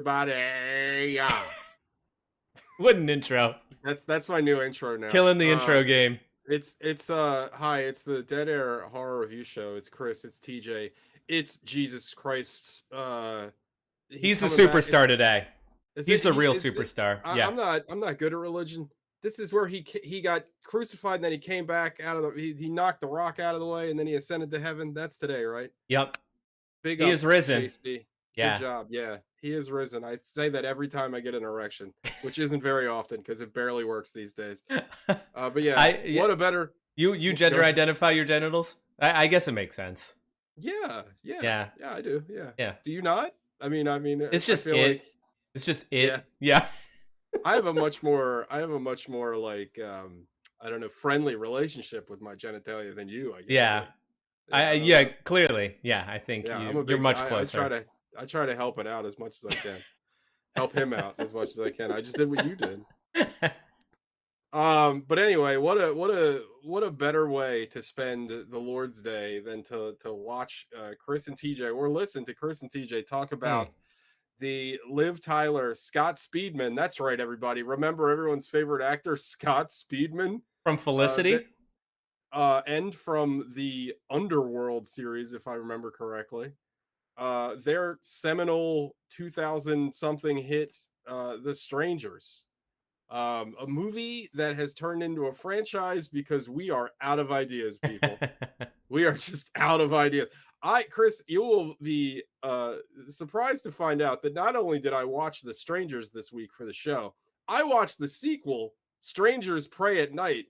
everybody. Yeah. What an intro. That's my new intro now. Killing the intro game. It's hi, it's the Dead Air Horror Review Show. It's Chris, it's TJ, it's Jesus Christ's he's He's a coming back. superstar today. Is it He's a he real is it, superstar. Yeah. I'm not good at religion. This is where he got crucified and then he came back out of the he knocked the rock out of the way and then he ascended to heaven. That's today, right? Yep. Big He is ups, risen. JC. Good Yeah. job. Yeah, he is risen. I say that every time I get an erection, which isn't very often because it barely works these days. But yeah, Yeah, what a better you go gender ahead. identify your genitals? I guess it makes sense. Yeah, yeah, Yeah. yeah. I do. Yeah. Yeah. Do you not? It's I just feel it. like It's just yeah. it. Yeah. I have a much more like I don't know, friendly relationship with my genitalia than you. I guess. Yeah. Like, yeah, I don't Yeah, know. clearly. Yeah, I think Yeah, you're much closer. I try to help it out as much as I can. Help him out as much as I can. I just did what you did. But anyway, what a better way to spend the Lord's Day than to watch Chris and TJ or listen to Chris and TJ talk Hmm. about the Liv Tyler Scott Speedman. That's right, everybody. Remember everyone's favorite actor, Scott Speedman, From that Felicity? and from the Underworld series, if I remember correctly. Their seminal 2000 something hit, The Strangers, a movie that has turned into a franchise because we are out of ideas, people. We are just out of ideas. Chris, you will be surprised to find out that not only did I watch The Strangers this week for the show, I watched the sequel, Strangers Pray at Night.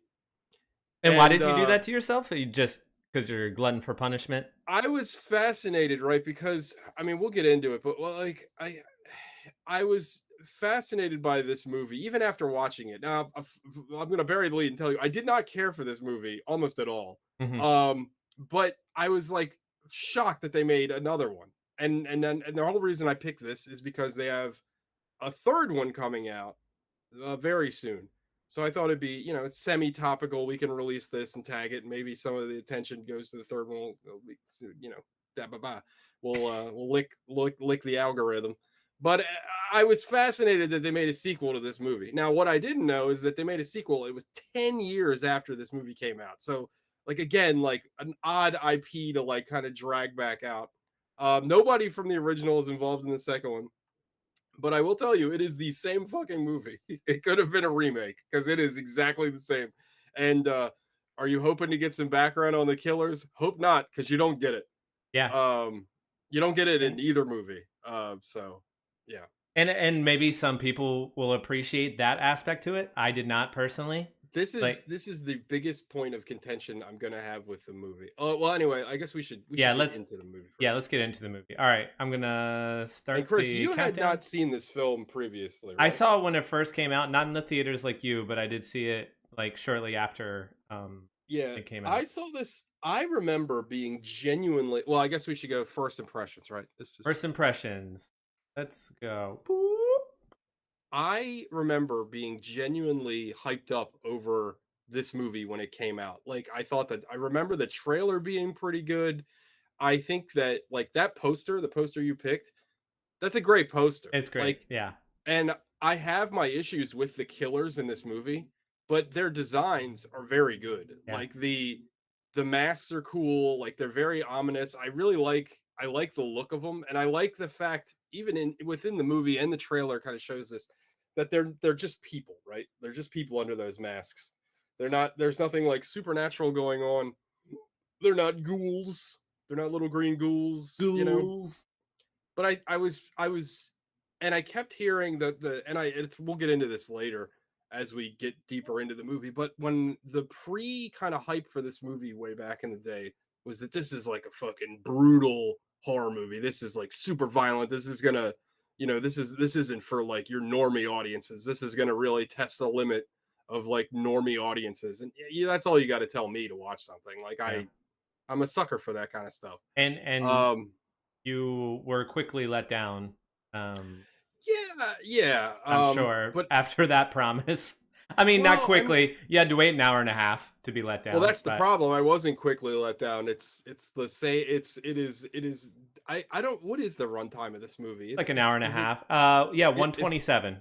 And why And did you do that to yourself? You just because you're a glutton for punishment? I was fascinated, right? Because we'll get into it, but I was fascinated by this movie even after watching it. Now, I'm going to bury the lead and tell you I did not care for this movie almost at all. Hmm. But I was like shocked that they made another one. And the whole reason I picked this is because they have a third one coming out very soon. So I thought it'd be, it's semi-topical. We can release this and tag it. And maybe some of the attention goes to the third one. Da ba ba. We'll lick the algorithm. But I was fascinated that they made a sequel to this movie. Now, what I didn't know is that they made a sequel. It was 10 years after this movie came out. So, like again, like an odd IP to like kind of drag back out. Nobody from the original is involved in the second one. But I will tell you, it is the same fucking movie. It could have been a remake because it is exactly the same. And are you hoping to get some background on the killers? Hope not, because you don't get it. Yeah. You don't get it in And either movie. So yeah, and maybe some people will appreciate that aspect to it. I did not personally. Like, this is the biggest point of contention I'm gonna have with the movie. Oh well, anyway, I guess we yeah, should get into the movie first. let's get into the movie. All right, I'm gonna And start Chris, the you had countdown. not seen this film previously, I right? saw it when it first came out, not in the theaters like you, but I did see it like shortly after Yeah, it came I out. saw this. I remember being genuinely well. I guess we should go first impressions, right? This is. First impressions. Let's go. I remember being genuinely hyped up over this movie when it came out. Like I remember the trailer being pretty good. I think that like that poster, the poster you picked, that's a great poster. It's great. Like, Yeah. and I have my issues with the killers in this movie, but their designs are very good. Yeah. Like the masks are cool, like they're very ominous. I like the look of them and I like the fact even in within the movie and the trailer kind of shows this that they're just people, right? They're just people under those masks. There's nothing like supernatural going on. They're not ghouls. They're not little green ghouls. Ghouls. But I was and I kept hearing the and we'll get into this later as we get deeper into the movie, but when the pre kind of hype for this movie way back in the day was that this is like a fucking brutal horror movie. This is like super violent. This is gonna, this isn't for like your normie audiences. This is gonna really test the limit of like normie audiences. And yeah, that's all you got to tell me to watch something. Like Yeah. I'm a sucker for that kind of stuff. And Um you were quickly let down. Um yeah, yeah. I'm sure But after that promise. I mean, not well, I'm quickly. You had to wait an hour and a half to be let well, down, that's the but problem. I wasn't quickly let down. It's the say. It is I don't. What is the runtime of this movie? Like an hour It's and a is it half. Yeah, if 127. it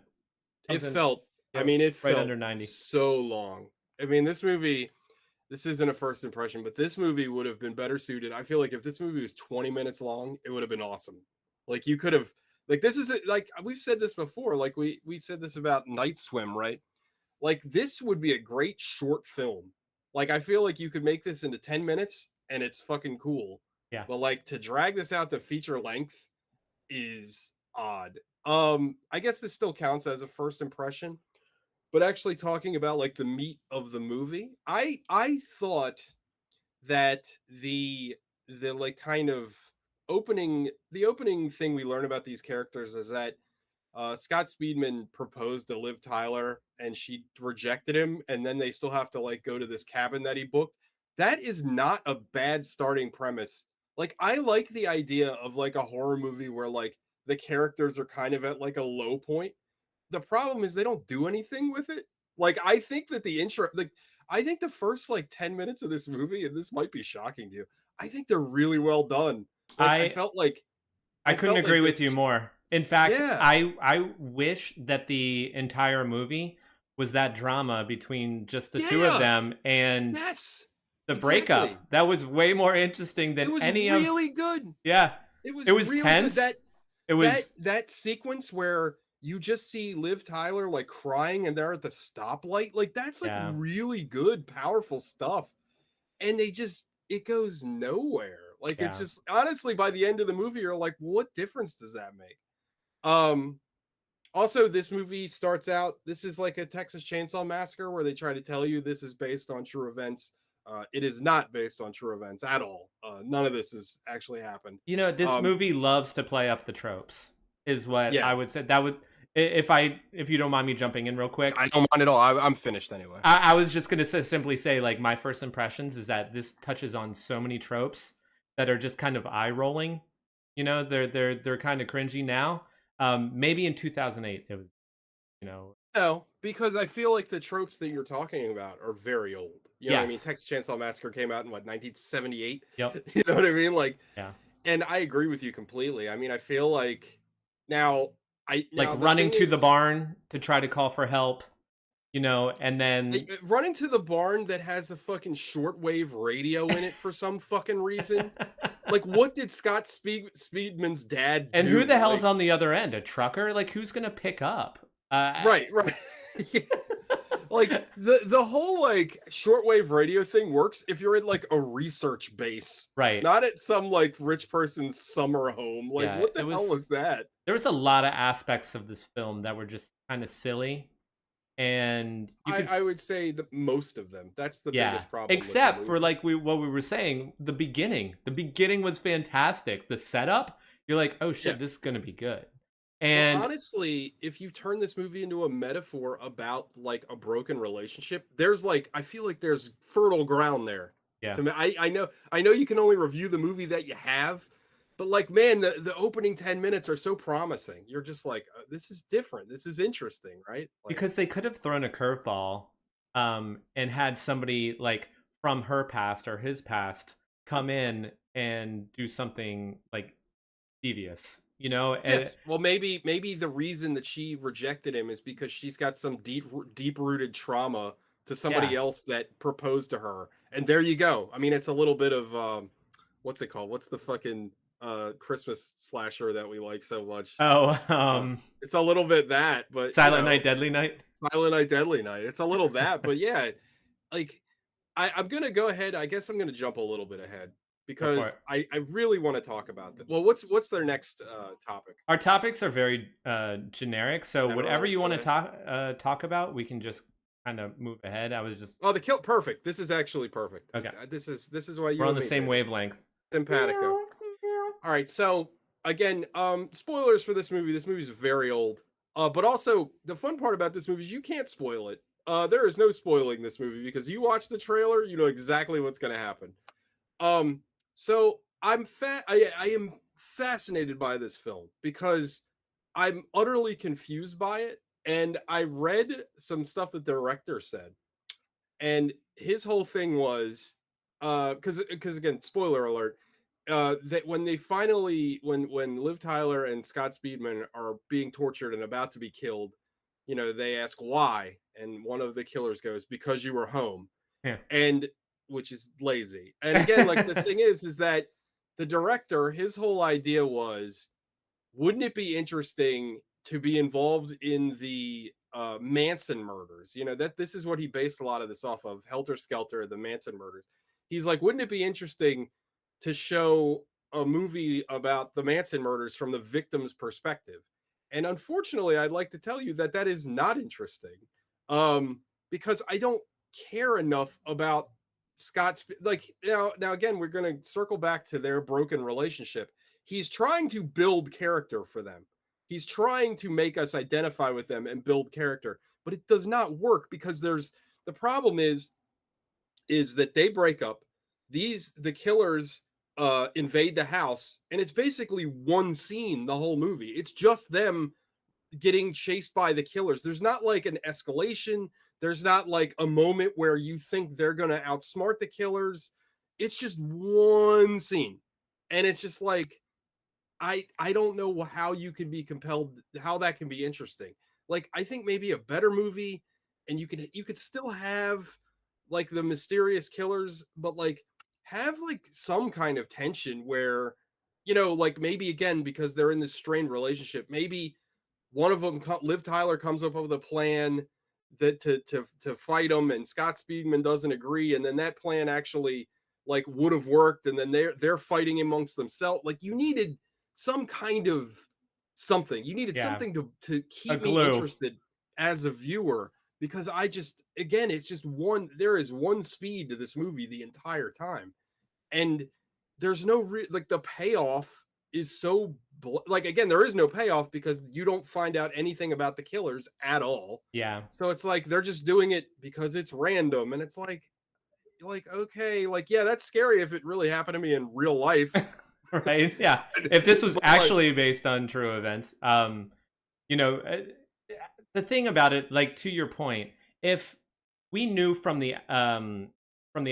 Comes in, felt. I yeah, mean, it right felt under 90. so long. I mean, this movie. This isn't a first impression, but this movie would have been better suited. I feel like if this movie was 20 minutes long, it would have been awesome. Like you could have like this is like we've said this before. Like we said this about Night Swim, right? Like this would be a great short film. Like I feel like you could make this into 10 minutes and it's fucking cool. Yeah. But like to drag this out to feature length is odd. I guess this still counts as a first impression, but actually talking about like the meat of the movie, I thought that the like kind of opening thing we learn about these characters is that Scott Speedman proposed to Liv Tyler and she rejected him, and then they still have to like go to this cabin that he booked. That is not a bad starting premise. Like I like the idea of like a horror movie where like the characters are kind of at like a low point. The problem is they don't do anything with it. Like I think that the intro, like I think the first like 10 minutes of this movie, and this might be shocking to you, I think they're really well done. Like I I I couldn't felt like agree the with you more. In fact, yeah, I wish that the entire movie was that drama between just the two of yeah, them and yes, the exactly. breakup. That was way more interesting It than was any of. really good. Yeah. It was It was really good. tense. It That was that sequence where you just see Liv Tyler like crying and they're at the stoplight, like that's like yeah, really good, powerful stuff. And they just it goes nowhere. Like it's yeah. just honestly by the end of the movie, you're like, what difference does that make? Um Also, this movie starts out. This is like a Texas Chainsaw Massacre where they try to tell you this is based on true events. It is not based on true events at all. None of this has actually happened. You know, this Um, movie loves to play up the tropes. Is what yeah, I would say. That would if you don't mind me jumping in real quick. I don't mind at all. I'm finished anyway. I was just gonna simply say, like, my first impressions is that this touches on so many tropes that are just kind of eye rolling. You know, they're kind of cringy now. Maybe in 2008 it was, you know, No, because I feel like the tropes that you're talking about are very old. You know what I mean? yes, Texas Chainsaw Massacre came out in what 1978. yep, You know what I mean? Like, yeah, and I agree with you completely. I mean, I feel like now like now the running thing to the is barn to try to call for help, you know, and then running to the barn that has a fucking shortwave radio in it for some fucking reason. Like, what did Speedman's dad and who do? the hell's Like, on the other end? A trucker? Like, who's gonna pick up? right, right. Yeah. Like the whole like shortwave radio thing works if you're at like a research base, Right. not at some like rich person's summer home. Like, Yeah, what the hell was that? there was a lot of aspects of this film that were just kind of silly, and you could I would say that most of them. That's the yeah, biggest problem with the except for movie. like what we were saying, the beginning. The beginning was fantastic. The setup, you're like, "Oh Yeah. shit, this is going to be good." Well, And honestly, if you turn this movie into a metaphor about like a broken relationship, there's like I feel like there's fertile ground there. yeah, To me, I know you can only review the movie that you have, but like man, the opening 10 minutes are so promising. You're just like this is different. This is interesting, right? Like because they could have thrown a curveball and had somebody like from her past or his past come in and do something like devious, you know? And yes. Well, maybe the reason that she rejected him is because she's got some deep rooted trauma to yeah. somebody else that proposed to her. And there you go. I mean, it's a little bit of what's it called? What's the fucking Christmas slasher that we like so much? Oh, It's a little bit that, but you Silent know, Night, Deadly Night. Silent Night, Deadly Night. It's a little that, but yeah, like I'm gonna go ahead. I guess I'm gonna jump a little bit ahead Go for because it. I really want to talk about that. Well, what's their next topic? Our topics are very generic, so whatever General. you want to Okay. talk about, we can just kind of move ahead. I was just Oh, the kill perfect. This is actually perfect. okay. This is why We're you on and the me, same baby. wavelength. Simpatico. All right, so again, spoilers for this movie. This movie's very old. But also the fun part about this movie is you can't spoil it. There is no spoiling this movie because you watch the trailer, you know exactly what's gonna happen. Um, so I am fascinated by this film because I'm utterly confused by it. And I read some stuff the director said. And his whole thing was because again, spoiler alert, that when they finally when Liv Tyler and Scott Speedman are being tortured and about to be killed, they ask why, and one of the killers goes, "Because you were home," Yeah. and which is lazy. And again, like the thing is that the director, his whole idea was, wouldn't it be interesting to be involved in the Manson murders? That this is what he based a lot of this off of, Helter Skelter, the Manson murders. He's like, wouldn't it be interesting to show a movie about the Manson murders from the victim's perspective? And unfortunately, I'd like to tell you that that is not interesting, because I don't care enough about Scott's, like, now again, we're going to circle back to their broken relationship. He's trying to build character for them. He's trying to make us identify with them and build character, but it does not work because the problem is that they break up. The killers invade the house, and it's basically one scene the whole movie. It's just them getting chased by the killers. There's not like an escalation. There's not like a moment where you think they're going to outsmart the killers. It's just one scene. And it's just like, I don't know how you can be compelled, how that can be interesting. Like, I think maybe a better movie, and you could still have like the mysterious killers, but like have like some kind of tension where, like maybe again, because they're in this strained relationship, maybe one of them, Liv Tyler, comes up with a plan that to fight him, and Scott Speedman doesn't agree, and then that plan actually like would have worked, and then they're fighting amongst themselves. Like, you needed some kind of something. You needed Yeah. something to A keep me glue. interested as a viewer, because I just, again, it's just one. There is one speed to this movie the entire time, and there's no like the payoff is so like, again, there is no payoff because you don't find out anything about the killers at all. Yeah. So it's like they're just doing it because it's random, and it's like, okay, like, yeah, that's scary if it really happened to me in real life. Right? Yeah. If this was But like, actually based on true events, you know, the thing about it, like to your point, if we knew from the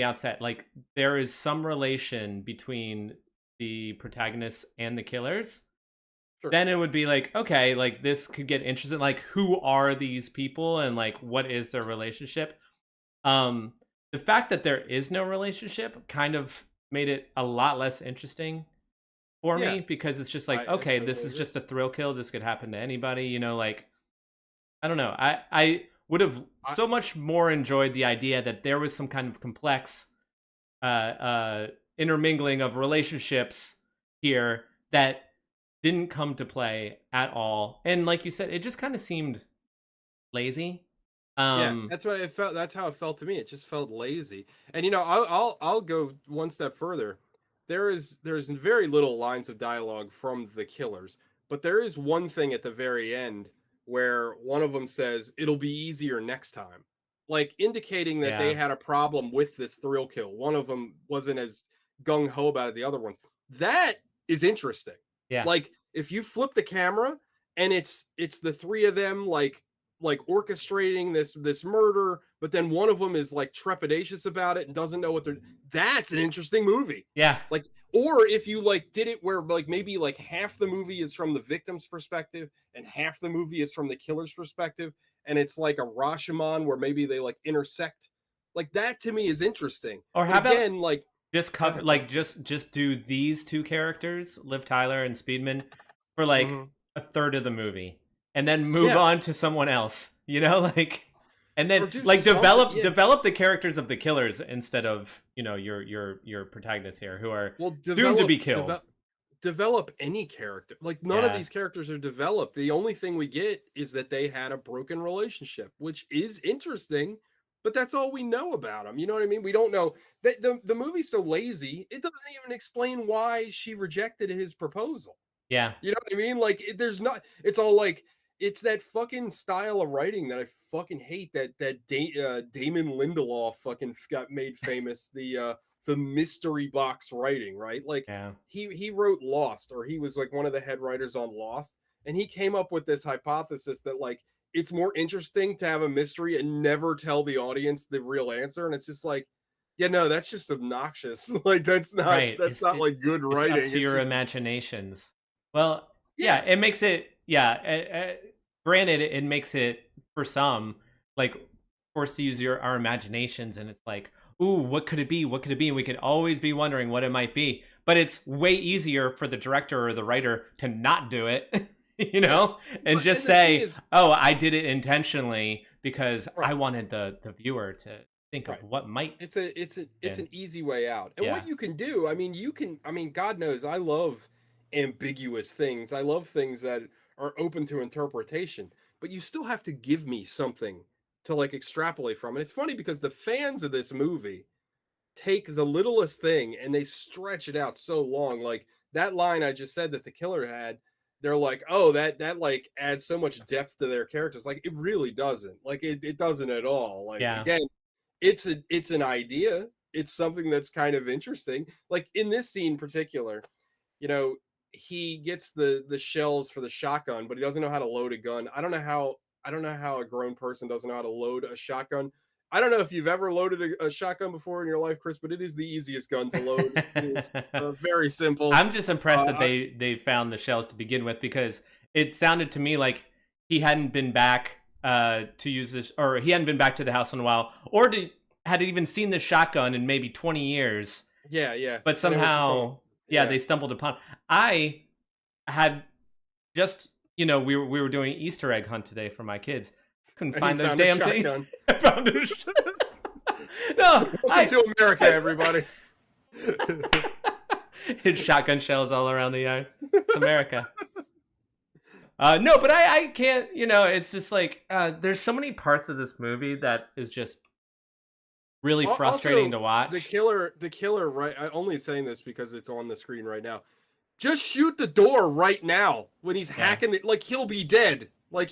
outset, like there is some relation between the protagonists and the killers, sure, then it would be like, okay, like this could get interesting. Like, who are these people and like what is their relationship? Um, the fact that there is no relationship kind of made it a lot less interesting for yeah, me because it's just like, I okay, this totally is agree. just a thrill kill. This could happen to anybody, like I don't know. I would have I so much more enjoyed the idea that there was some kind of complex intermingling of relationships here that didn't come to play at all. And like you said, it just kind of seemed lazy. Yeah, Um that's what it felt. That's how it felt to me. It just felt lazy. And I'll go one step further. There's very little lines of dialogue from the killers, but there is one thing at the very end where one of them says it'll be easier next time, like indicating that they yeah. had a problem with this thrill kill. One of them wasn't as gung ho about it. The other ones, that is interesting. Yeah. Like, if you flip the camera and it's the three of them like orchestrating this murder, but then one of them is like trepidatious about it and doesn't know what they're, that's an interesting movie. Yeah. Like, or if you like did it where like maybe like half the movie is from the victim's perspective and half the movie is from the killer's perspective, and it's like a Rashomon where maybe they like intersect, like that to me is interesting. Or But how about again, like, just go cover ahead. like just do these two characters, Liv Tyler and Speedman, for like Mhm. a third of the movie, and then move Yeah, on to someone else. Like, and then or do like something. Yeah, develop the characters of the killers instead of your protagonists here who are well, doomed to be killed. develop any character. Like, none of Yeah, these characters are developed. The only thing we get is that they had a broken relationship, which is interesting, but that's all we know about them. You know what I mean? We don't know that the movie's so lazy. It doesn't even explain why she rejected his proposal. yeah, You know what I mean? Like, there's not. It's all like, it's that fucking style of writing that I fucking hate. Damon Lindelof fucking got made famous. The mystery box writing, right? Like, yeah, he wrote Lost, or he was like one of the head writers on Lost, and he came up with this hypothesis that like it's more interesting to have a mystery and never tell the audience the real answer. And it's just like, Yeah, no, that's just obnoxious. Like Right. that's not like good It's up writing. to It's your just imaginations. Well, yeah, yeah, it makes it. Yeah, granted, it makes it for some like forced to use our imaginations, and it's like, ooh, what could it be? What could it be? And we could always be wondering what it might be. But it's way easier for the director or the writer to not do it, yeah. and Well, just and the thing say, is, "Oh, I did it intentionally because I right, wanted the viewer to think of right. what might." It's And an easy way out. And yeah, what you can do, I mean, God knows I love ambiguous things. I love things that are open to interpretation, but you still have to give me something to like extrapolate from. And it's funny because the fans of this movie take the littlest thing and they stretch it out so long. Like that line I just said that the killer had, they're like, oh, that like adds so much depth to their characters. Like it really doesn't. Like it doesn't at all. Like yeah, again, it's an idea. It's something that's kind of interesting. Like in this scene in particular, you know, he gets the shells for the shotgun, but he doesn't know how to load a gun. I don't know how a grown person doesn't know how to load a shotgun. I don't know if you've ever loaded a shotgun before in your life, Chris, but it is the easiest gun to load. It is very simple. I'm just impressed that I they found the shells to begin with because it sounded to me like he hadn't been back to use this, or he hadn't been back to the house in a while, or had even seen the shotgun in maybe 20 years. yeah, yeah, But and it was just on the somehow, yeah, yeah, they stumbled upon. I had just, we were doing Easter egg hunt today for my kids. Couldn't and you find those found a damn things. shotgun. I found a no, Welcome to America, everybody. His shotgun shells all around the yard. It's America. No, but I can't. It's just like there's so many parts of this movie that is just really frustrating Also, to watch. the killer, right? I only saying this because it's on the screen right now. Just shoot the door right now when he's Yeah, hacking it. Like he'll be dead. Like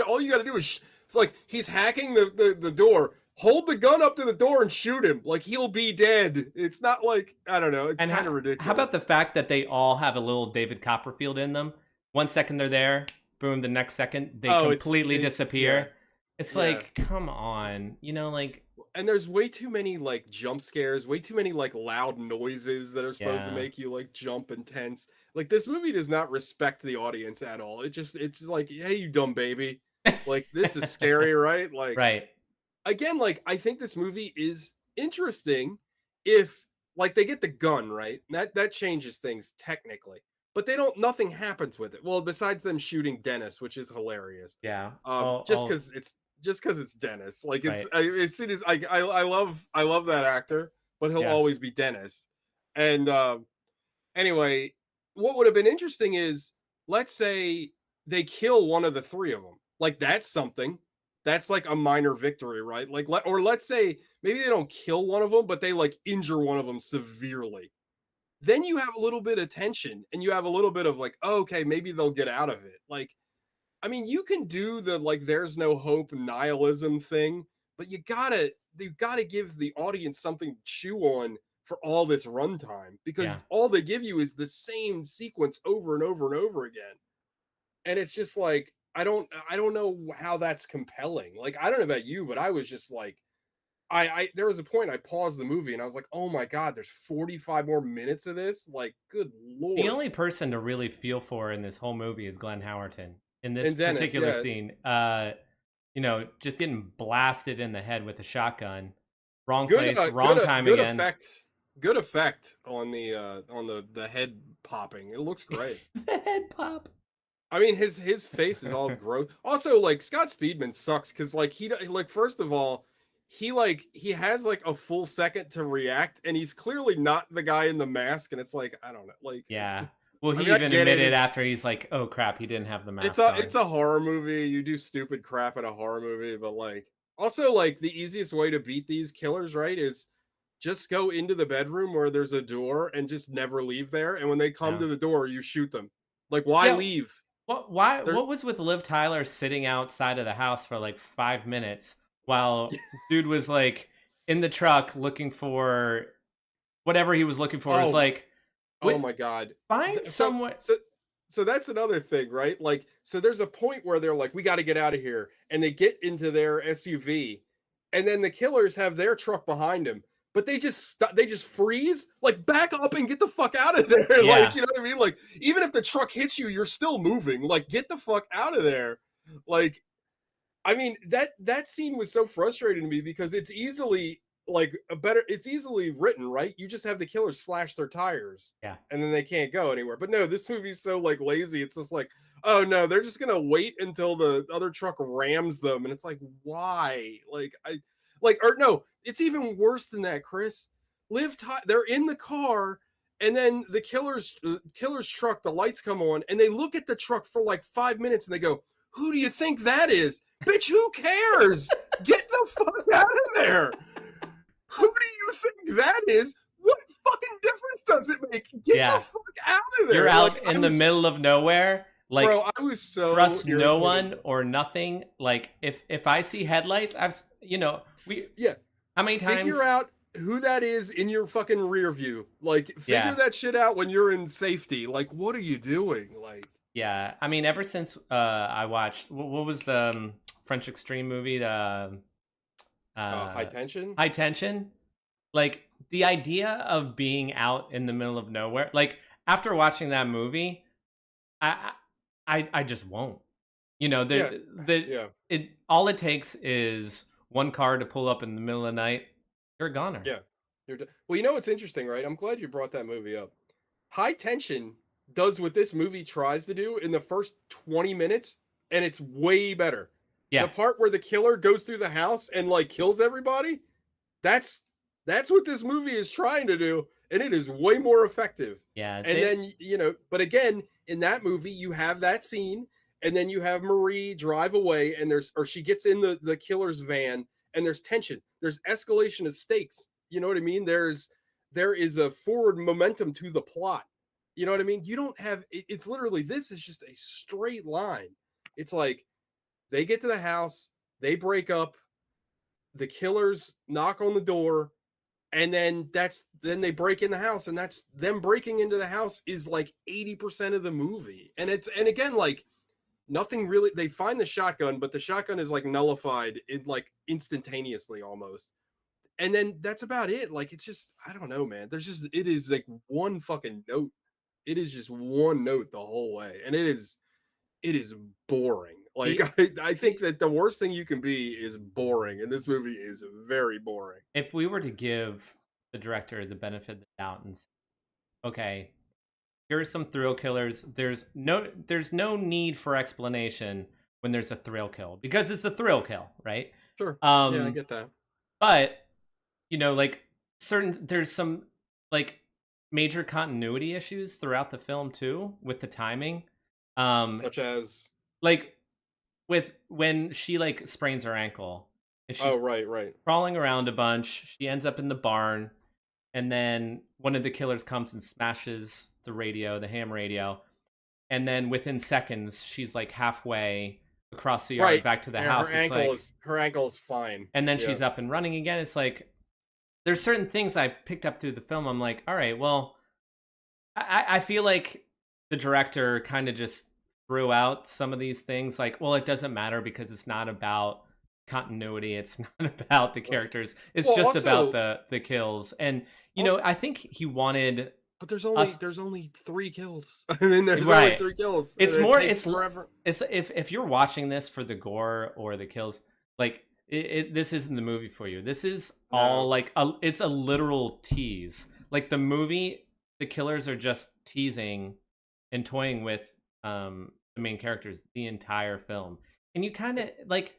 all you got to do is like he's hacking the door. Hold the gun up to the door and shoot him. Like he'll be dead. It's not like I don't know. It's and kind of how about ridiculous. the fact that they all have a little David Copperfield in them? 1 second they're there, boom. The next second they Oh, completely it's yeah, disappear. It's yeah. like, come on, like, And there's way too many like jump scares, way too many like loud noises that are supposed to yeah. make you like jump and tense. Like this movie does not respect the audience at all. It's like, hey, you dumb baby. Like this is scary, right? Like Right. again, like I think this movie is interesting if like they get the gun, right? That changes things technically. But they don't nothing happens with it. Well, besides them shooting Dennis, which is hilarious. Yeah. Just because it's Dennis. Like Right. as soon as I love that actor, but he'll Yeah. always be Dennis. And anyway, what would have been interesting is let's say they kill one of the three of them. Like that's something. That's like a minor victory, right? Like or let's say maybe they don't kill one of them, but they like injure one of them severely. Then you have a little bit of tension and you have a little bit of like, oh, okay, maybe they'll get out of it. Like I mean, you can do the like there's no hope nihilism thing, but you gotta give the audience something to chew on for all this runtime because Yeah. all they give you is the same sequence over and over and over again. And it's just like I don't know how that's compelling. Like I don't know about you, but I was just like I there was a point I paused the movie and I was like, "Oh my god, there's 45 more minutes of this." Like, good The lord. only person to really feel for in this whole movie is Glenn Howerton. In this And Dennis, particular yeah, scene, just getting blasted in the head with a shotgun. Wrong good place, wrong time again. good effect on the head popping. It looks great. The head pop. I mean his face is all gross. Also like Scott Speedman sucks cuz like like first of all he has like a full second to react and he's clearly not the guy in the mask and it's like I don't know like Yeah. Well, I he mean I even get admitted it. after he's like, "Oh crap, he didn't have the mask on." It's a horror movie. You do stupid crap in a horror movie, but like also like the easiest way to beat these killers, right, is just go into the bedroom where there's a door and just never leave there. And when they come Yeah. to the door, you shoot them. Like, why Yeah. leave? They're What was with Liv Tyler sitting outside of the house for like 5 minutes while dude was like in the truck looking for whatever he was looking for? Is oh like, oh what? my god. Find So somewhere. so that's another thing, right? Like, so there's a point where they're like, we got to get out of here, and they get into their SUV, and then the killers have their truck behind them. but they just freeze, like back up and get the fuck out of there. Like, Yeah. you know what I mean? Like, even if the truck hits you, you're still moving. Like, get the fuck out of there. Like, I mean, that scene was so frustrating to me because it's easily like a better it's easily written, right? You just have the killers slash their tires Yeah. and then they can't go anywhere. But no, this movie's so like lazy. It's just like, oh no, they're just gonna wait until the other truck rams them. And it's like, why? Or no, it's even worse than that, Chris. They're in the car, and then the killer's truck, the lights come on, and they look at the truck for like 5 minutes and they go, who do you think that is? Bitch, who cares? Get the fuck out of there. Who do you think that is? What fucking difference does it make? Get the Yeah. fuck out of there. You're out Like, in the middle of nowhere. Like, bro, I was so trust no irritated. one or nothing. Like, if I see headlights, Yeah. how many times? Figure out who that is in your fucking rear view. Like, figure Yeah. that shit out when you're in safety. Like, what are you doing? Like, Yeah, I mean, ever since I watched what was the French Extreme movie, the high tension. High Tension, like the idea of being out in the middle of nowhere, like after watching that movie, I just won't. You know, Yeah. it all it takes is one car to pull up in the middle of the night, you're a goner. Yeah. Well, you know what's interesting, right? I'm glad you brought that movie up. High Tension does what this movie tries to do in the first 20 minutes, and it's way better. Yeah, The part where the killer goes through the house and like kills everybody, that's what this movie is trying to do, and it is way more effective. yeah, And then, you know, but again, in that movie, you have that scene, and then you have Marie drive away, and she gets in the killer's van, and there's tension, there's escalation of stakes. You know what I mean? There is a forward momentum to the plot. You know what I mean? You don't have it's literally, this is just a straight line. It's like they get to the house, they break up, the killers knock on the door, and then they break in the house, and that's them breaking into the house is like 80% of the movie. And again, like, nothing really, they find the shotgun, but the shotgun is like nullified in like instantaneously almost. And then that's about it. Like, it's just, I don't know, man. It is like one fucking note. It is just one note the whole way. And it is boring. Like, I think that the worst thing you can be is boring. And this movie is very boring. if we were to give the director the benefit of the doubt and say, okay, here are some thrill killers. There's no need for explanation when there's a thrill kill because it's a thrill kill, right? Sure. Yeah, I get that. But you know, like there's some like major continuity issues throughout the film too with the timing. Such as, Like with when she like sprains her ankle and she's oh, right. crawling around a bunch, she ends up in the barn, and then one of the killers comes and smashes the ham radio, and then within seconds she's like halfway across the yard Right. back to the And house. her ankle is fine. And then Yeah. she's up and running again. It's like there's certain things I picked up through the film. I'm like, all right, well, I feel like the director kind of just threw out some of these things. Like, well, it doesn't matter because it's not about continuity. It's not about the characters. It's Well, just also, about the kills. And you know, I think he wanted. but there's us. only 3 kills. I mean, there's only Right. 3 kills. It's and more. it takes It's forever. It's if you're watching this for the gore or the kills, like this isn't the movie for you. This is all No. like it's a literal tease. Like the movie, the killers are just teasing and toying with the main characters the entire film, and you kind of like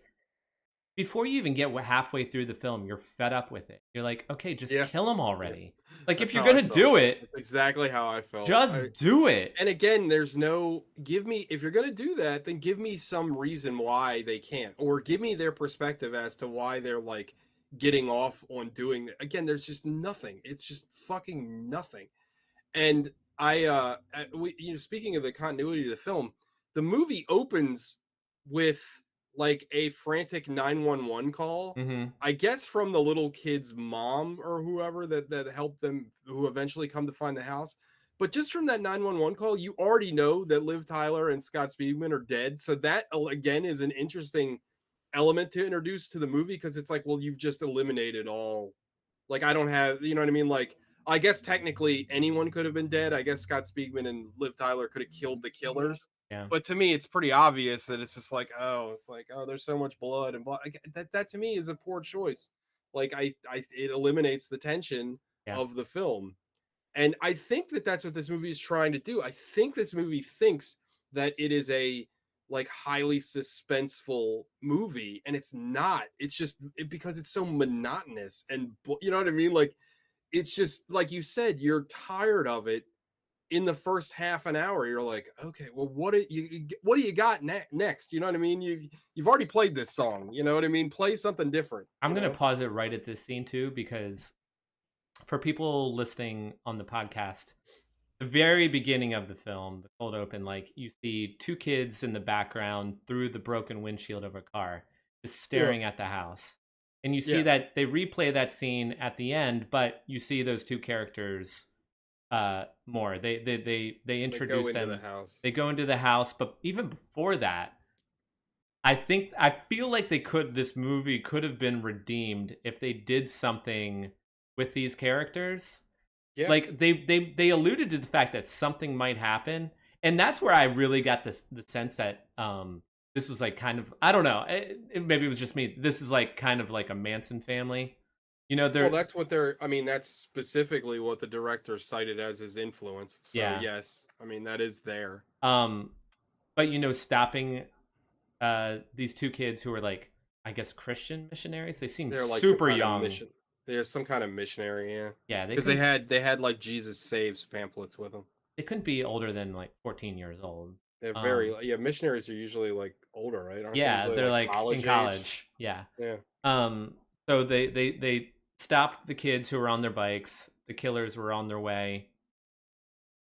before you even get halfway through the film, you're fed up with it. You're like, okay, just Yeah. kill them already. Like That's if you're how I gonna felt. do it, That's exactly how I felt. just do it. And again, there's no, if you're going to do that, then give me some reason why they can't, or give me their perspective as to why they're like getting off on doing that. Again, there's just nothing. It's just fucking nothing. And speaking of the continuity of the film, the movie opens with like a frantic 911 call, Mm-hmm. I guess from the little kid's mom or whoever that helped them, who eventually come to find the house. But just from that 911 call, you already know that Liv Tyler and Scott Speedman are dead. So that again is an interesting element to introduce to the movie, because it's like, well, you've just eliminated all Like I don't have, you know what I mean? Like I guess technically anyone could have been dead. I guess Scott Speedman and Liv Tyler could have killed the killers. Yeah. But to me, it's pretty obvious that it's just like, oh, it's like, oh, there's so much blood and blood. That to me is a poor choice. Like it eliminates the tension Yeah. of the film, and I think that that's what this movie is trying to do. I think this movie thinks that it is a like highly suspenseful movie, and it's not. It's just because it's so monotonous and you know what I mean. Like it's just like you said, you're tired of it in the first half an hour. You're like, okay, well, what do you got next? You know what I mean? You've already played this song. You know what I mean? Play something different. I'm You gonna know? pause it right at this scene too, because for people listening on the podcast, the very beginning of the film, the cold open, like you see two kids in the background through the broken windshield of a car, just Yeah, staring at the house. And you see yeah. that they replay that scene at the end, but you see those two characters more. They They go introduce into the them. house. They go into the house, but even before that, I feel like this movie could have been redeemed if they did something with these characters. Yeah. Like they alluded to the fact that something might happen, and that's where I really got the sense that this was like kind of, I don't know, maybe it was just me. This is like kind of like a Manson family, you know. Well, They're that's what they're. I mean, that's specifically what the director cited as his influence. So yeah. yes, I mean that is there. Um, but you know, stopping these two kids who are like, I guess, Christian missionaries. They seem They're like some super kind of young. mission. There's some kind of missionary, yeah. Yeah, Because they had like Jesus saves pamphlets with them. they couldn't be older than like 14 years old. They're very Um, yeah. Missionaries are usually like older, right? Aren't they yeah, usually they're like like in college age? college. Yeah. Yeah. Um, so they stopped the kids who were on their bikes. The killers were on their way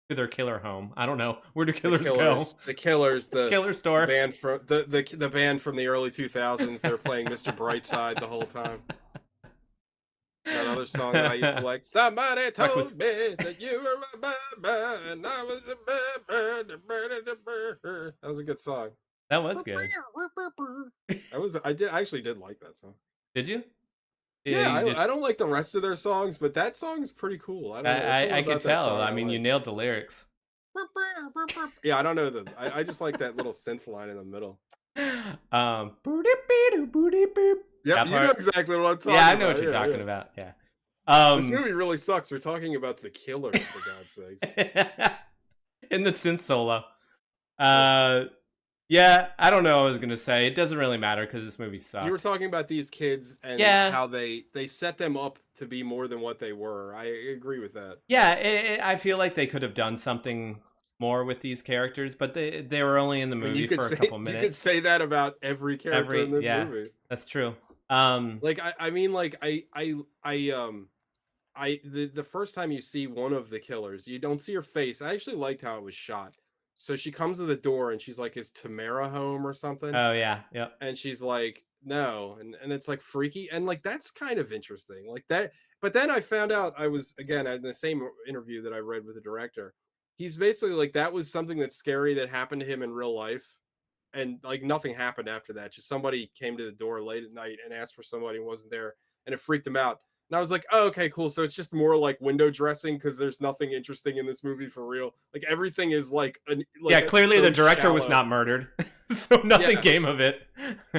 to their killer home. I don't know, where do killers go? The Killers, Killer the store. band from the band from the early 2000s. They're playing Mr. Brightside the whole time. That other song that I used to like. Somebody Reckless. told me that you were my man, and I was a man. That was a good song. That was good. I actually did like that song. Did you? Yeah, Yeah, you I just. don't like the rest of their songs, but that song's pretty cool. I don't know. There's something I could about that tell. song I I mean, you like. nailed the lyrics. Yeah, I don't know I just like that little synth line in the middle. Booty beep booty beep. Yep, That you know part. exactly what I'm Yeah, I talking know what about. you're Yeah, talking yeah. about. Yeah. This Um, movie really sucks. We're talking about the Killers, for God's sakes. in the synth solo. Yep. Uh, yeah, I don't know what I was gonna say. It doesn't really matter because this movie You were sucked. talking about these kids and Yeah, how they set them up to be more than what they were. I agree with that. yeah. I feel like they could have done something more with these characters, but they were only in the I mean, movie for a couple you could minutes. say that about every character in this Yeah, movie. that's true. Like I mean, like the first time you see one of the killers, you don't see her face. I actually liked how it was shot. So she comes to the door and she's like, "Is Tamara home or something?" Oh yeah, yep, And she's like, "No," and it's like freaky and like that's kind of interesting, like that. But then I found out I was again in the same interview that I read with the director. He's basically like that was something that's scary that happened to him in real life, and like nothing happened after that. Just somebody came to the door late at night and asked for somebody and wasn't there, and it freaked him out. And I was like, oh, okay, cool. So it's just more like window dressing because there's nothing interesting in this movie for real. Like everything is yeah. like Clearly, the so director was shallow. not murdered, so nothing Yeah. came of it.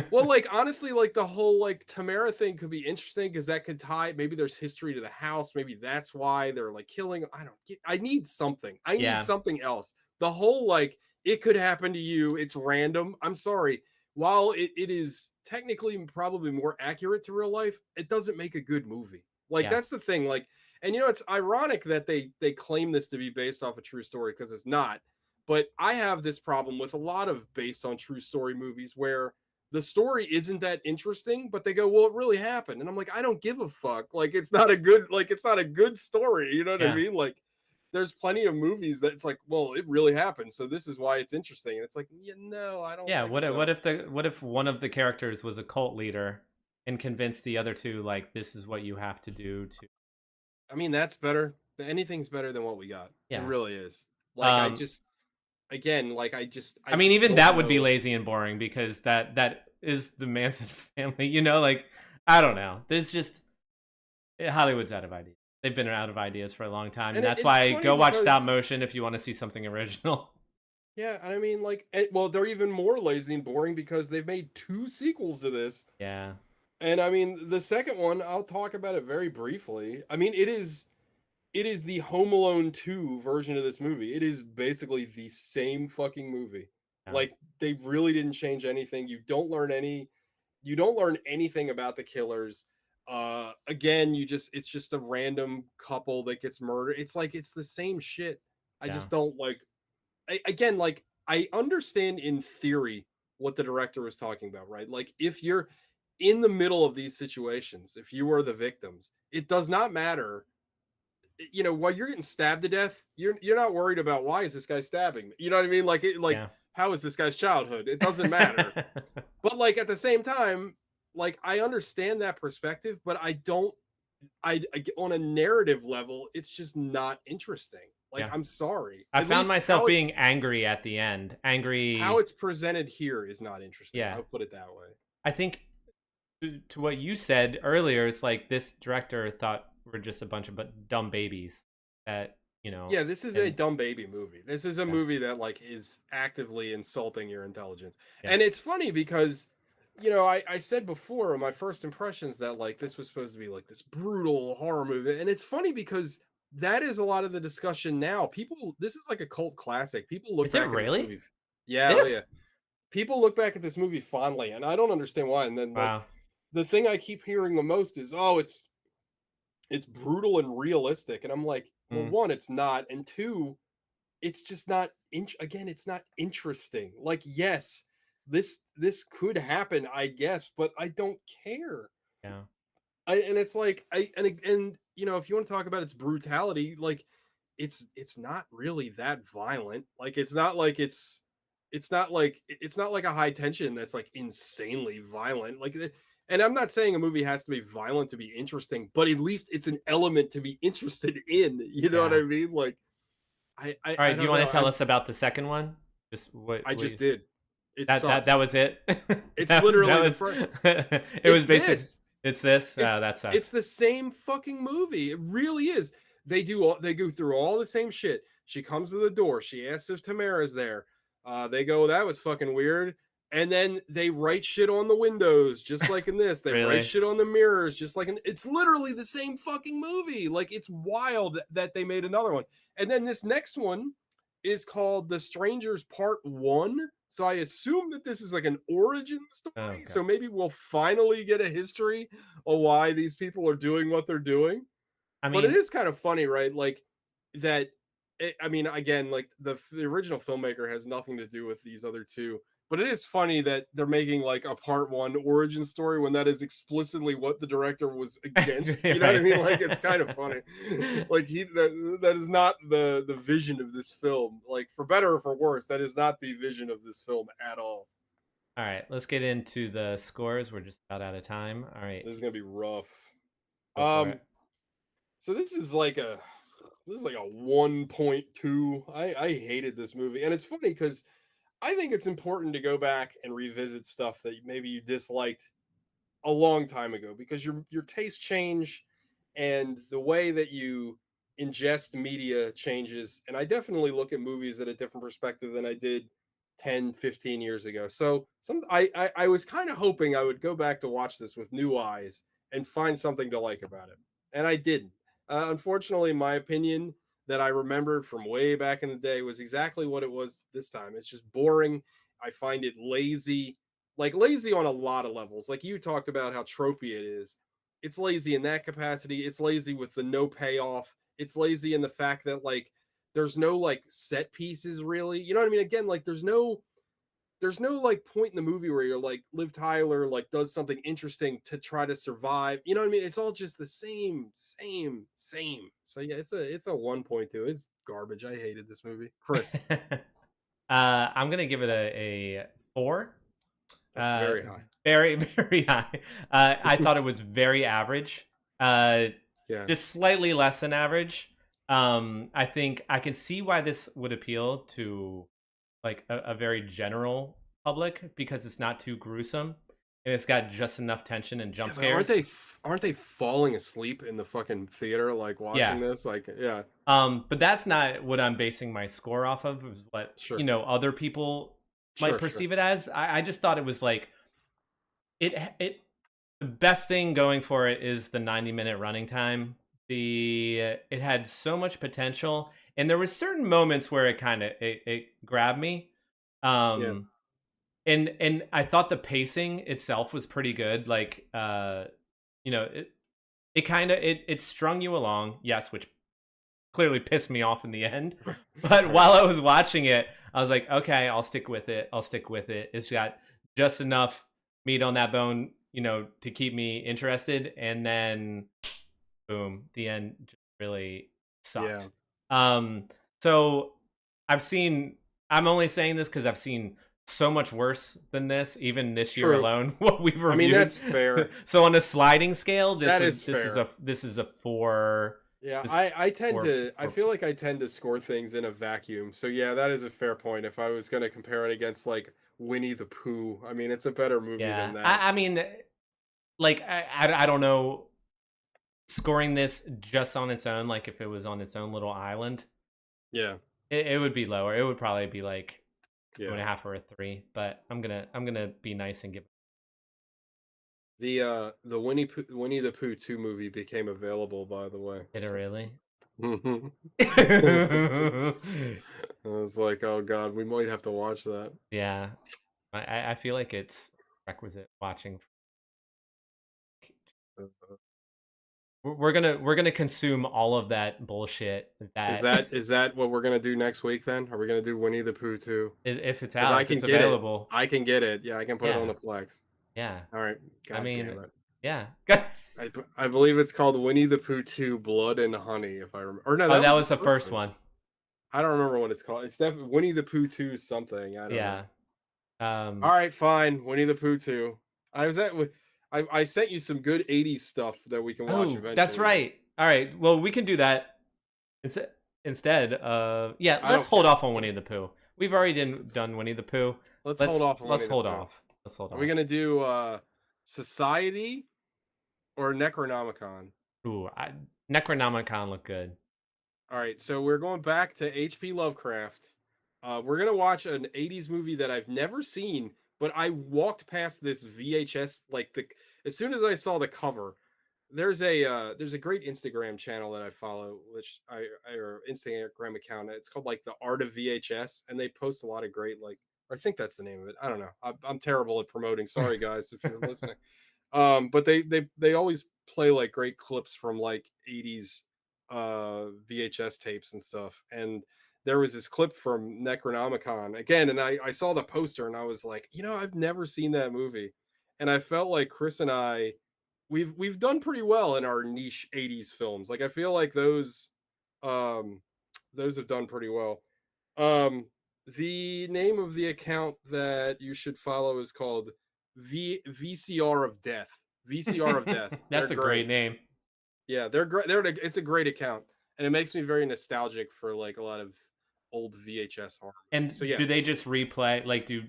Well, like honestly, like the whole like Tamara thing could be interesting because that could tie. Maybe there's history to the house. Maybe that's why they're like killing. I don't get. I need something. I need Yeah, something else. The whole like it could happen to you. It's random. I'm sorry. While it is technically probably more accurate to real life, it doesn't make a good movie. Like yeah, that's the thing. Like, and you know, it's ironic that they claim this to be based off a true story because it's not. But I have this problem with a lot of based on true story movies where the story isn't that interesting, but they go, well, it really happened. And I'm like, I don't give a fuck. Like, it's not a good story. You know what I yeah. mean? Like, there's plenty of movies that it's like, well, it really happened. So this is why it's interesting. And it's like, yeah, no, I don't Yeah, think what so. if what if one of the characters was a cult leader and convinced the other two like this is what you have to do to I mean, that's better. Anything's better than what we got. It yeah. really is. Like, Um again, like, I I mean even don't that would be know. lazy and boring because that is the Manson family, you know, like I don't know. There's just Hollywood's out of ideas. They've been out of ideas for a long time. And That's it's why funny go watch stop because motion if you want to see something original. yeah, and I mean like well, they're even more lazy and boring because they've made two sequels to this. Yeah, And I mean, the second one, I'll talk about it very briefly. I mean, it is the Home Alone 2 version of this movie. It is basically the same fucking movie. yeah, Like they really didn't change anything. You don't learn anything about the killers. Again, it's just a random couple that gets murdered. It's like it's the same shit. I yeah, just don't like again, like I understand in theory what the director was talking about, right? Like if you're in the middle of these situations, if you are the victims, it does not matter. While you're getting stabbed to death, you're not worried about why is this guy stabbing me. You know what I mean? Like yeah. how is this guy's childhood? It doesn't matter. But like at the same time, like I understand that perspective, but I don't. On a narrative level, it's just not interesting. Like Yeah. I'm sorry. I At found least myself being angry at the end. how Angry. it's presented here is not interesting. Yeah. I'll put it that way. I think to what you said earlier, it's like this director thought we're just a bunch of dumb babies that, Yeah, this is a and dumb baby movie. This is a yeah, movie that like is actively insulting your intelligence. yeah. And it's funny because I said before in my first impressions that like this was supposed to be like this brutal horror movie. And it's funny because that is a lot of the discussion now. People This is like a cult classic. People look Is it back at this really? movie. Yeah, oh This? yeah. People look back at this movie fondly, and I don't understand why. And then like Wow. the thing I keep hearing the most is, "Oh, it's brutal and realistic." And I'm like, well, Mm, one, it's not, and two, it's just not again, it's not interesting. Like, yes, this could happen, I guess, but I don't care. yeah. And it's like and if you want to talk about its brutality, like it's not really that violent. Like it's not like a high tension that's like insanely violent. And I'm not saying a movie has to be violent to be interesting, but at least it's an element to be interested in. You know what Yeah. I mean? Like All I right. Do you don't want know. to tell us about the second one? Just I what just did. It that sucks. was it. It's That literally the was first. it was It's basic. this. It's this. It's That it's sucks. the same fucking movie. It really is. They go through all the same shit. She comes to the door. She asks if Tamara's there. They go, that was fucking weird. And then they write shit on the windows, just like in this. They write Really? shit on the mirrors, just like in. It's literally the same fucking movie. Like it's wild that they made another one. And then this next one is called The Strangers Part One. So I assume that this is like an origin Oh story. god. So maybe we'll finally get a history of why these people are doing what they're doing. I But it mean, is kind of funny, right? Like that. I mean, again, like the original filmmaker has nothing to do with these other two. But it is funny that they're making like a part one origin story when that is explicitly what the director was against. You know what I mean? Like it's kind of funny. Like that is not the vision of this film. Like for better or for worse, that is not the vision of this film at all. all right. Let's get into the scores. We're just about out of time. All right. This is gonna be rough. Go for Um, it. so this is like a 1.2. I hated this movie, and it's funny because I think it's important to go back and revisit stuff that maybe you disliked a long time ago because your tastes change and the way that you ingest media changes. And I definitely look at movies at a different perspective than I did 10, 15 years ago. So I was kind of hoping I would go back to watch this with new eyes and find something to like about it, and I didn't. Unfortunately, my opinion that I remembered from way back in the day was exactly what it was this time. It's just boring. I find it lazy, like lazy on a lot of levels. Like you talked about how tropey it is. It's lazy in that capacity. It's lazy with the no payoff. It's lazy in the fact that like there's no like set pieces really. You know what I mean? Again, like there's no like point in the movie where you're like Liv Tyler like does something interesting to try to survive. You know what I mean? It's all just the same. So yeah, it's a 1.2. It's garbage. I hated this movie. Chris, I'm gonna give it a 4. that's Uh, very high. very very high. I thought it was very average. Uh, Yeah. just slightly less than average. I think I can see why this would appeal to like a very general public because it's not too gruesome. and it's got just enough tension and Yeah, jump but aren't they scares. aren't they falling asleep in the fucking theater like watching Yeah. this? Like, yeah, But that's not what I'm basing my score off of, is what, sure, other people might sure, sure. perceive it as. I just thought it was like it the best thing going for it is the 90-minute running time. It had so much potential, and there was certain moments where it grabbed me. Yeah, Um and I thought the pacing itself was pretty good. Like it kind of it strung you along, yes, which clearly pissed me off in the end. But right. while I was watching it, I was like, okay, I'll stick with it. I'll stick with it. It's got just enough meat on that bone, to keep me interested. And then, boom, the end just really Yeah, sucked. Um, so I've seen. I'm only saying this because I've seen so much worse than this, even this year true. alone. What we've I mean, reviewed. that's fair. So on a sliding scale, That is fair. this is a four. Yeah, This I tend four, to I four. feel like I tend to score things in a vacuum. So yeah, that is a fair point. If I was going to compare it against like Winnie the Pooh, I mean, it's a better movie than Yeah, that. I mean, like I don't know, scoring this just on its own, like if it was on its own little island, Yeah, it would be lower. It would probably be like two yeah. and a half or a three. But I'm gonna be nice and give The Winnie the Pooh 2 movie became available, by the way. it a So. really. I was like, oh god, we might have to watch that. Yeah, I feel like it's requisite watching. Uh, We're gonna consume all of that bullshit Is that that what we're gonna do next week then? Are we gonna do Winnie the Pooh 2? if it's Because out, I if can it's get it. available. I can get it. Yeah, I can put it on Yeah, the Plex. yeah. All right. I God mean, damn it. yeah. I believe it's called Winnie the Pooh 2 Blood and Honey, if I remember. Or no, Oh, that that was the was the first first one. one. I don't remember what it's called. It's definitely Winnie the Pooh 2 something. I don't know. Yeah. All right, fine. Winnie the Pooh 2. I was at I sent you some good 80s stuff that we can watch Oh, that's eventually. right. All right. Well, we can do that instead. Yeah, I let's don't hold care. off on Winnie the Pooh. We've already Let's done Winnie the Pooh. let's hold Let's off on Winnie let's the hold Pooh. off. Let's hold Are we off. gonna do Society or Necronomicon? Ooh, Necronomicon look good. All right, so we're going back to H.P. Lovecraft. We're gonna watch an '80s movie that I've never seen, but I walked past this VHS like the as soon as I saw the cover. There's a great Instagram channel that I follow, which I or Instagram account. It's called like the Art of VHS, and they post a lot of great like. I think that's the name of it. I don't know. I'm terrible at promoting. Sorry guys if you're listening. But they always play like great clips from like 80s VHS tapes and stuff. And there was this clip from Necronomicon again, and I saw the poster and I was like, I've never seen that movie. And I felt like Chris and I we've done pretty well in our niche 80s films. Like I feel like um those have done pretty well. The name of the account that you should follow is called VCR of Death. VCR of Death. They're That's a great great. name. Yeah, they're great. It's a great account, and it makes me very nostalgic for like a lot of old VHS horror movies. So And yeah, do they just replay, like, do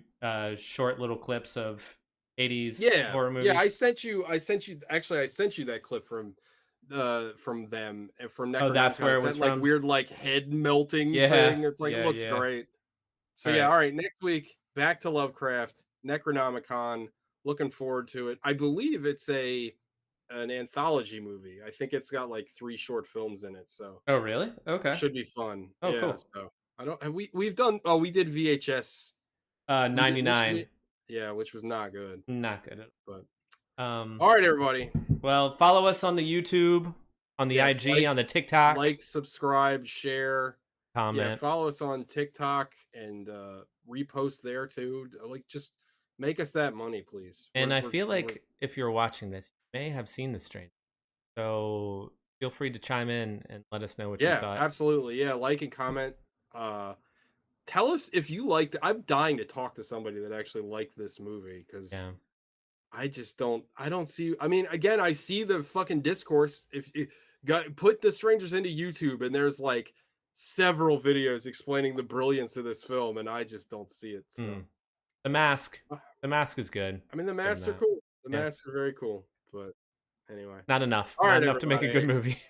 short little clips of 80s yeah, horror yeah. movies? I sent you that clip from them from Oh, that's Necronomicon. where it It's was that like from? weird like head melting Yeah. thing. It's like it Yeah, looks yeah. great. So All yeah, right. all right. Next week, back to Lovecraft, Necronomicon. Looking forward to it. I believe it's an anthology movie. I think it's got like 3 short films in it, so Oh, really? Okay. should be fun. Oh, Yeah. cool. So I don't. We've done. Oh, we did VHS. We did which 99. yeah, which was not good. Not good. But Um, all right, everybody. well, follow us on the YouTube, on the Yes, IG, on the TikTok, subscribe, share. Yeah, comment. follow us on TikTok and repost there too. Like, just make us that money, please. And I feel We're like if you're watching this, you may have seen The Stranger. So feel free to chime in and let us know what you yeah, thought. absolutely. Yeah, like and comment. Tell us if you liked. I'm dying to talk to somebody that actually liked this movie because Yeah. I just don't. I don't see. I mean, again, I see the fucking discourse. If got put the strangers into YouTube, and there's like several videos explaining the brilliance of this film, and I just don't see it. So, Mm. The Mask. The Mask is good. I mean, the Other than masks are that. cool. The Yeah. masks are very cool, but anyway. Not enough. All Not right, enough to make a good everybody. movie.